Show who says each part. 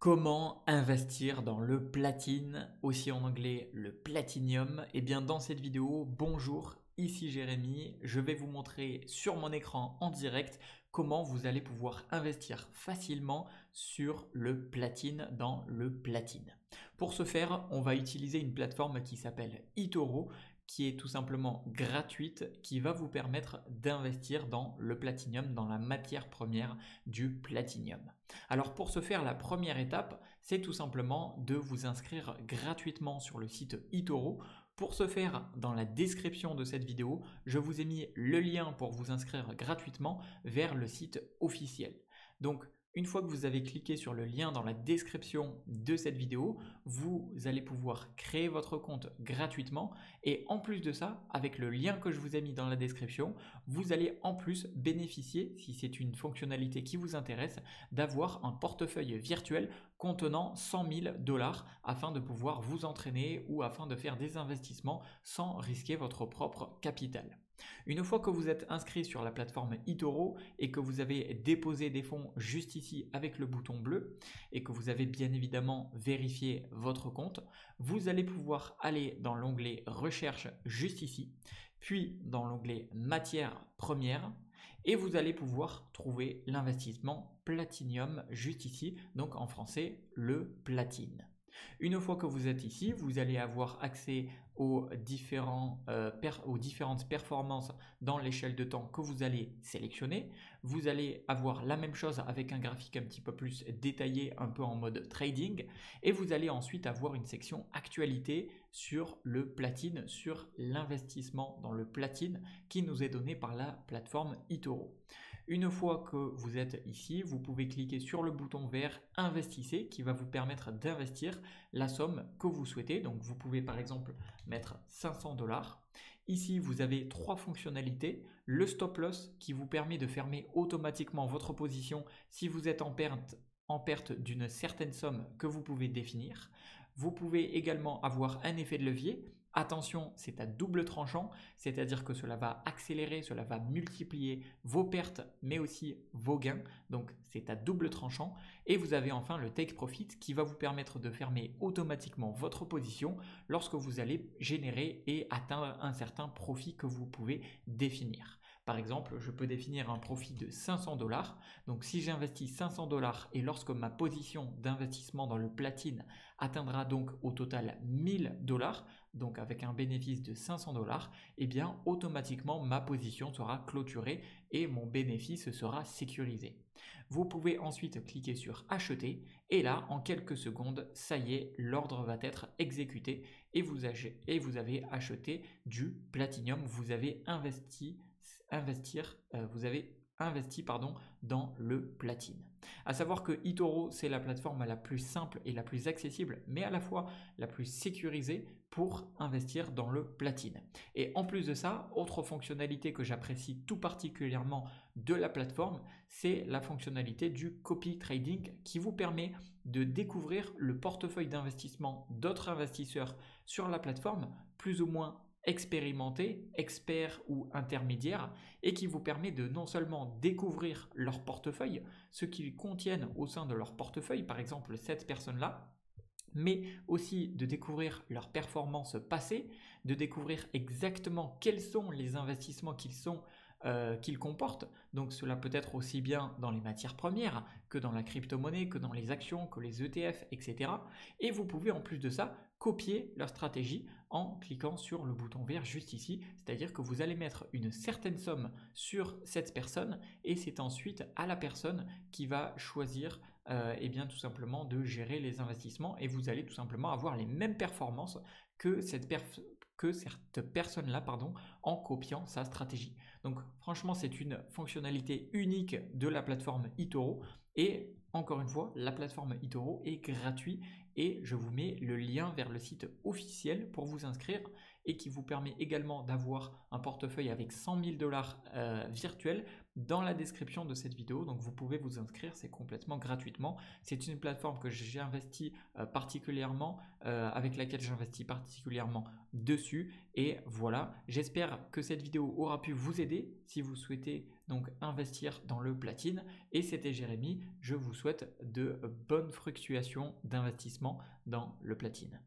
Speaker 1: Comment investir dans le platine, aussi en anglais le platinium? Eh bien dans cette vidéo, bonjour, ici Jérémy, je vais vous montrer sur mon écran en direct comment vous allez pouvoir investir facilement sur le platine dans le platine. Pour ce faire, on va utiliser une plateforme qui s'appelle eToro, qui est tout simplement gratuite, qui va vous permettre d'investir dans le platinium, dans la matière première du platinium. Alors pour ce faire, la première étape, c'est tout simplement de vous inscrire gratuitement sur le site eToro. Pour ce faire, dans la description de cette vidéo, je vous ai mis le lien pour vous inscrire gratuitement vers le site officiel. Donc, une fois que vous avez cliqué sur le lien dans la description de cette vidéo, vous allez pouvoir créer votre compte gratuitement et en plus de ça, avec le lien que je vous ai mis dans la description, vous allez en plus bénéficier, si c'est une fonctionnalité qui vous intéresse, d'avoir un portefeuille virtuel contenant 100 000 $ afin de pouvoir vous entraîner ou afin de faire des investissements sans risquer votre propre capital. Une fois que vous êtes inscrit sur la plateforme eToro et que vous avez déposé des fonds juste ici avec le bouton bleu et que vous avez bien évidemment vérifié votre compte, vous allez pouvoir aller dans l'onglet Recherche juste ici, puis dans l'onglet Matières premières et vous allez pouvoir trouver l'investissement Platinium juste ici, donc en français le platine. Une fois que vous êtes ici, vous allez avoir accès aux différentes performances dans l'échelle de temps que vous allez sélectionner. Vous allez avoir la même chose avec un graphique un petit peu plus détaillé, un peu en mode trading. Et vous allez ensuite avoir une section actualité sur le platine, sur l'investissement dans le platine qui nous est donné par la plateforme eToro. Une fois que vous êtes ici, vous pouvez cliquer sur le bouton vert Investissez qui va vous permettre d'investir la somme que vous souhaitez. Donc vous pouvez par exemple mettre 500 $. Ici, vous avez trois fonctionnalités. Le stop loss qui vous permet de fermer automatiquement votre position si vous êtes en perte d'une certaine somme que vous pouvez définir. Vous pouvez également avoir un effet de levier. Attention, c'est à double tranchant, c'est-à-dire que cela va accélérer, cela va multiplier vos pertes, mais aussi vos gains. Donc, c'est à double tranchant. Et vous avez enfin le take profit qui va vous permettre de fermer automatiquement votre position lorsque vous allez générer et atteindre un certain profit que vous pouvez définir. Par exemple, je peux définir un profit de 500 $. Donc, si j'investis 500 $ et lorsque ma position d'investissement dans le platine atteindra donc au total 1000 $, donc avec un bénéfice de 500 $, eh bien automatiquement ma position sera clôturée et mon bénéfice sera sécurisé. Vous pouvez ensuite cliquer sur acheter et là en quelques secondes, ça y est, l'ordre va être exécuté et vous avez acheté du platinium, vous avez investi dans le platine. À savoir que eToro, c'est la plateforme la plus simple et la plus accessible, mais à la fois la plus sécurisée pour investir dans le platine. Et en plus de ça, autre fonctionnalité que j'apprécie tout particulièrement de la plateforme, c'est la fonctionnalité du copy trading qui vous permet de découvrir le portefeuille d'investissement d'autres investisseurs sur la plateforme, plus ou moins expérimentés, experts ou intermédiaires, et qui vous permet de non seulement découvrir leur portefeuille, ce qu'ils contiennent au sein de leur portefeuille, par exemple cette personne-là, mais aussi de découvrir leurs performances passées, de découvrir exactement quels sont les investissements qu'ils comportent. Donc cela peut être aussi bien dans les matières premières que dans la crypto-monnaie, que dans les actions, que les ETF, etc. Et vous pouvez en plus de ça copier leur stratégie en cliquant sur le bouton vert juste ici, c'est-à-dire que vous allez mettre une certaine somme sur cette personne et c'est ensuite à la personne qui va choisir et bien tout simplement de gérer les investissements et vous allez tout simplement avoir les mêmes performances que cette personne-là en copiant sa stratégie. Donc franchement, c'est une fonctionnalité unique de la plateforme eToro et encore une fois, la plateforme eToro est gratuite et je vous mets le lien vers le site officiel pour vous inscrire et qui vous permet également d'avoir un portefeuille avec 100 000 $ virtuels dans la description de cette vidéo. Donc vous pouvez vous inscrire, c'est complètement gratuitement. C'est une plateforme que j'ai investi particulièrement, avec laquelle j'investis particulièrement dessus. Et voilà, j'espère que cette vidéo aura pu vous aider si vous souhaitez donc investir dans le platine. Et c'était Jérémy, je vous souhaite de bonnes fluctuations d'investissement dans le platine.